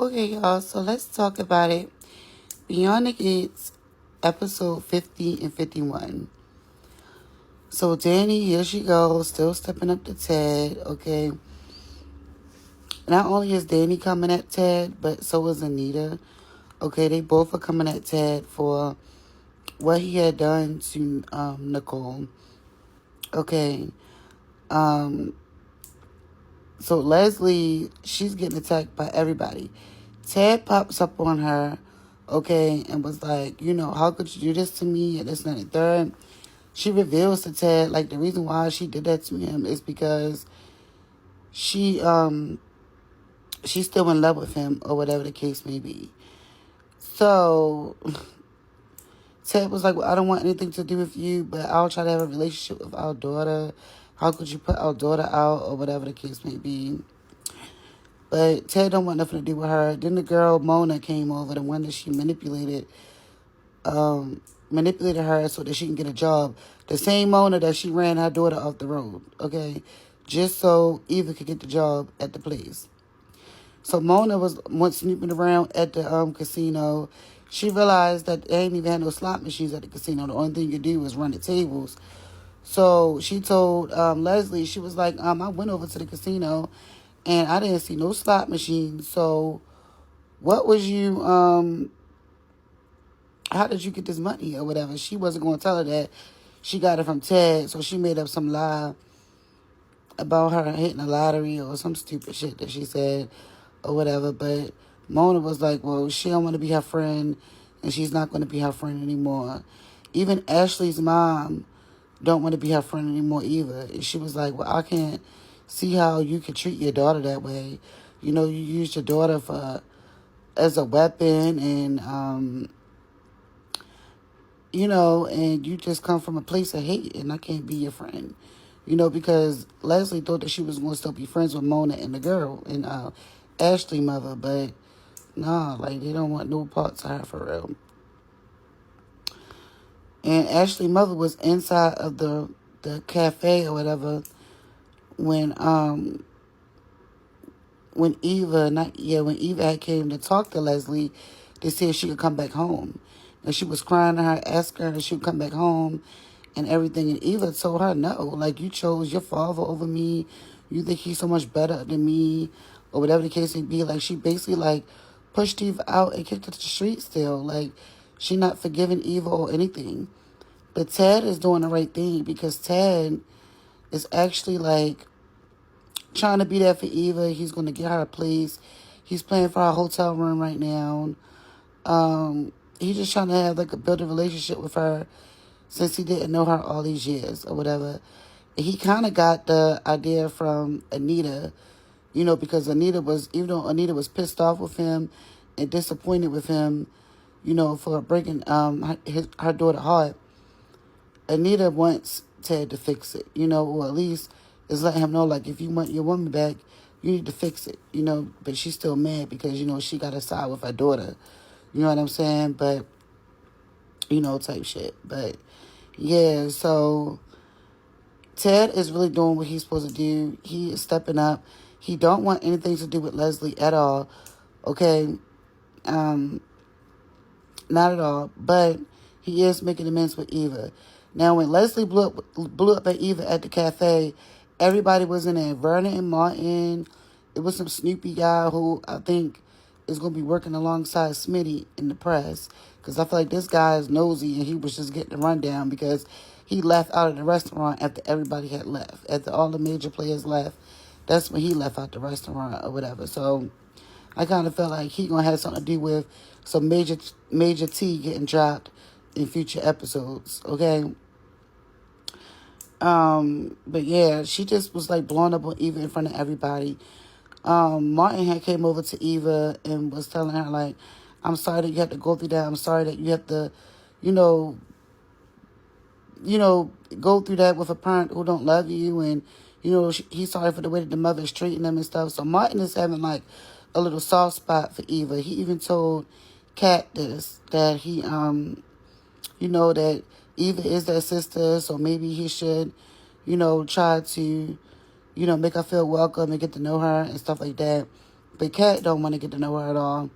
Okay, y'all, so let's talk about it. Beyond the Gates, episode 50 and 51. So Danny, here she goes, still stepping up to Ted, okay? Not only is Danny coming at Ted, but so is Anita. Okay, they both are coming at Ted for what he had done to Nicole. Okay, um, so Leslie, she's getting attacked by everybody. Ted pops up on her, okay, and was like, how could you do this to me? And this and that and third. She reveals to Ted, like, the reason why she did that to him is because she, she's still in love with him, or whatever the case may be. So, Ted was like, well, I don't want anything to do with you, but I'll try to have a relationship with our daughter. How could you put our daughter out, or whatever the case may be? But Ted don't want nothing to do with her. Then the girl, Mona, came over, the one that she manipulated her so that she can get a job. The same Mona that she ran her daughter off the road, okay? Just so Eva could get the job at the place. So Mona was once snooping around at the casino. She realized that they ain't even had no slot machines at the casino. The only thing you could do was run the tables. So she told Leslie, she was like, I went over to the casino and I didn't see no slot machines. So what was you, how did you get this money or whatever? She wasn't going to tell her that. She got it from Ted. So she made up some lie about her hitting the lottery or some stupid shit that she said or whatever. But Mona was like, well, she don't want to be her friend and she's not going to be her friend anymore. Even Ashley's mom don't want to be her friend anymore either. And she was like, well, I can't see how you could treat your daughter that way. You used your daughter as a weapon and, and you just come from a place of hate and I can't be your friend. Because Leslie thought that she was going to still be friends with Mona and the girl and Ashley mother, but nah, like they don't want no parts of her for real. And Ashley mother was inside of the cafe or whatever when Eva had came to talk to Leslie to see if she could come back home. And she was crying to her, asking her if she would come back home and everything. And Eva told her, no, like, you chose your father over me. You think he's so much better than me, or whatever the case may be. Like, she basically, like, pushed Eva out and kicked her to the street still. Like, she not forgiving Eva or anything. But Ted is doing the right thing because Ted is actually, like, trying to be there for Eva. He's going to get her a place. He's paying for her hotel room right now. He's just trying to have, like, build a relationship with her since he didn't know her all these years or whatever. He kind of got the idea from Anita, because even though Anita was pissed off with him and disappointed with him, for breaking her daughter's heart, Anita wants Ted to fix it, or at least is letting him know, like, if you want your woman back, you need to fix it, but she's still mad because, she got to side with her daughter. You know what I'm saying? But, type shit. But, yeah, so Ted is really doing what he's supposed to do. He is stepping up. He don't want anything to do with Leslie at all. Okay? Not at all. But he is making amends with Eva. Now, when Leslie blew up at Eva at the cafe, everybody was in there. Vernon and Martin. It was some Snoopy guy who I think is going to be working alongside Smitty in the press. Because I feel like this guy is nosy and he was just getting the rundown because he left out of the restaurant after everybody had left. After all the major players left, that's when he left out the restaurant or whatever. So I kind of felt like he going to have something to do with some major T getting dropped in future episodes, okay? But yeah, she just was like blowing up on Eva in front of everybody. Martin had came over to Eva and was telling her, like, I'm sorry that you have to go through that. I'm sorry that you have to, go through that with a parent who don't love you. And, he's sorry for the way that the mother is treating them and stuff. So Martin is having, like, a little soft spot for Eva. He even told Kat this, that he, that Eva is their sister. So maybe he should, try to, make her feel welcome and get to know her and stuff like that. But Kat don't want to get to know her at all.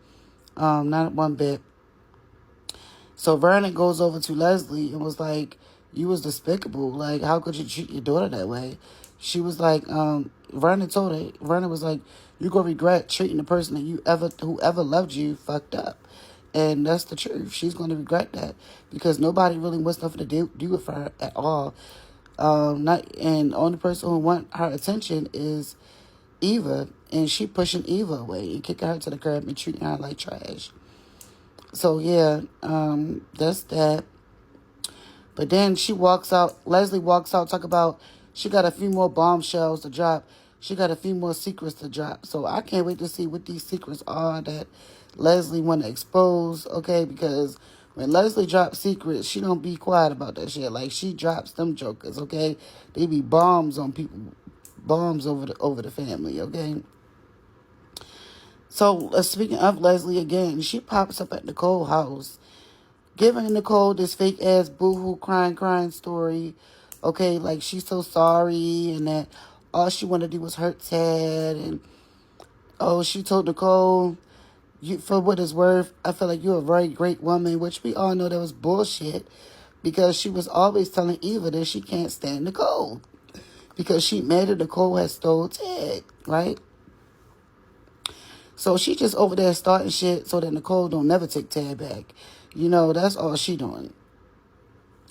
Not one bit. So Vernon goes over to Leslie and was like, you was despicable. Like, how could you treat your daughter that way? She was like, Vernon told her, Vernon was like, you gonna regret treating the person that whoever loved you fucked up. And that's the truth. She's gonna regret that because nobody really wants nothing to do with her at all. And the only person who want her attention is Eva, and she pushing Eva away and kicking her to the curb and treating her like trash. So yeah, that's that. But then she walks out, Leslie walks out, talk about she got a few more bombshells to drop. She got a few more secrets to drop. So I can't wait to see what these secrets are that Leslie want to expose, okay? Because when Leslie drops secrets, she don't be quiet about that shit. Like, she drops them jokers, okay? They be bombs on people, bombs over the family, okay? So, speaking of Leslie again, she pops up at Nicole's house, giving Nicole this fake-ass boo-hoo crying story. Okay, like she's so sorry and that all she wanted to do was hurt Ted. And, she told Nicole, for what it's worth, I feel like you're a very great woman, which we all know that was bullshit because she was always telling Eva that she can't stand Nicole because she mad that Nicole had stole Ted, right? So she just over there starting shit so that Nicole don't never take Ted back. That's all she doing.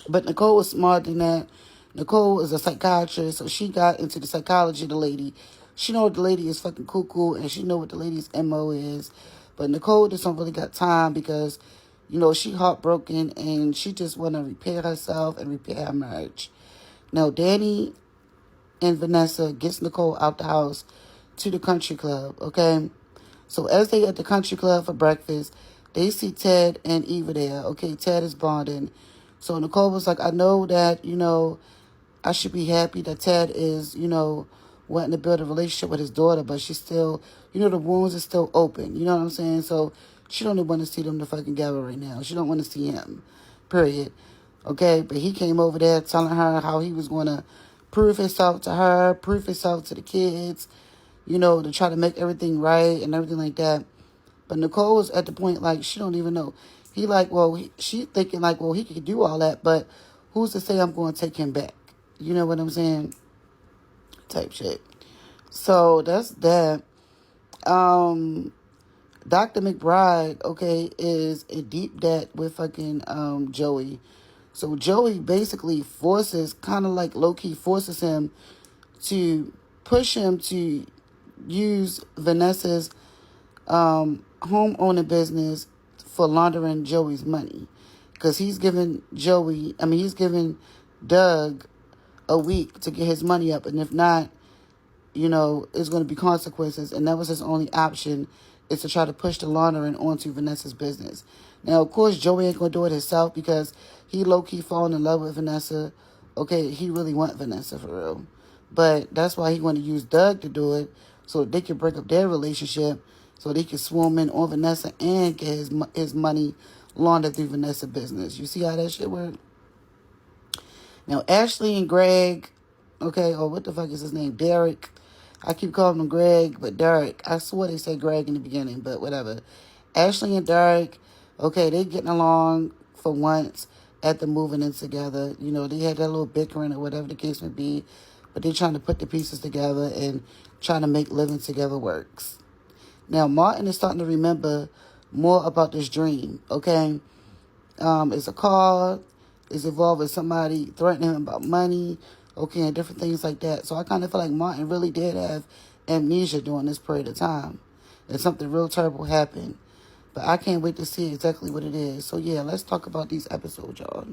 But Nicole was smarter than that. Nicole is a psychiatrist, so she got into the psychology of the lady. She know the lady is fucking cuckoo, and she know what the lady's MO is. But Nicole just don't really got time because, she heartbroken, and she just want to repair herself and repair her marriage. Now, Danny and Vanessa gets Nicole out the house to the country club, okay? So as they at the country club for breakfast, they see Ted and Eva there. Okay, Ted is bonding. So Nicole was like, I know that, I should be happy that Ted is, wanting to build a relationship with his daughter, but she's still, the wounds are still open. You know what I'm saying? So she don't even want to see them fucking together right now. She don't want to see him, period. Okay, but he came over there telling her how he was going to prove himself to her, prove himself to the kids, to try to make everything right and everything like that. But Nicole was at the point, like, she don't even know. He like, she thinking like, he could do all that, but who's to say I'm going to take him back? You know what I'm saying? Type shit. So that's that. Dr. McBride, okay, is a deep debt with fucking Joey. So Joey basically kind of like low-key forces him to push him to use Vanessa's homeowner business for laundering Joey's money. Because he's giving Doug a week to get his money up. And if not, it's going to be consequences. And that was his only option, is to try to push the laundering onto Vanessa's business. Now, of course, Joey ain't going to do it himself because he low-key falling in love with Vanessa. Okay, he really want Vanessa for real. But that's why he want to use Doug to do it so they can break up their relationship so they can swarm in on Vanessa and get his money laundered through Vanessa business. You see how that shit work? Now, Ashley and Greg, okay, what the fuck is his name? Derek. I keep calling him Greg, but Derek. I swear they said Greg in the beginning, but whatever. Ashley and Derek, okay, they getting along for once at the moving in together. They had that little bickering or whatever the case may be, but they're trying to put the pieces together and trying to make living together works. Now, Martin is starting to remember more about this dream, okay? It's a call. It's involved with somebody threatening him about money, okay, and different things like that. So I kind of feel like Martin really did have amnesia during this period of time. And something real terrible happened. But I can't wait to see exactly what it is. So, yeah, let's talk about these episodes, y'all.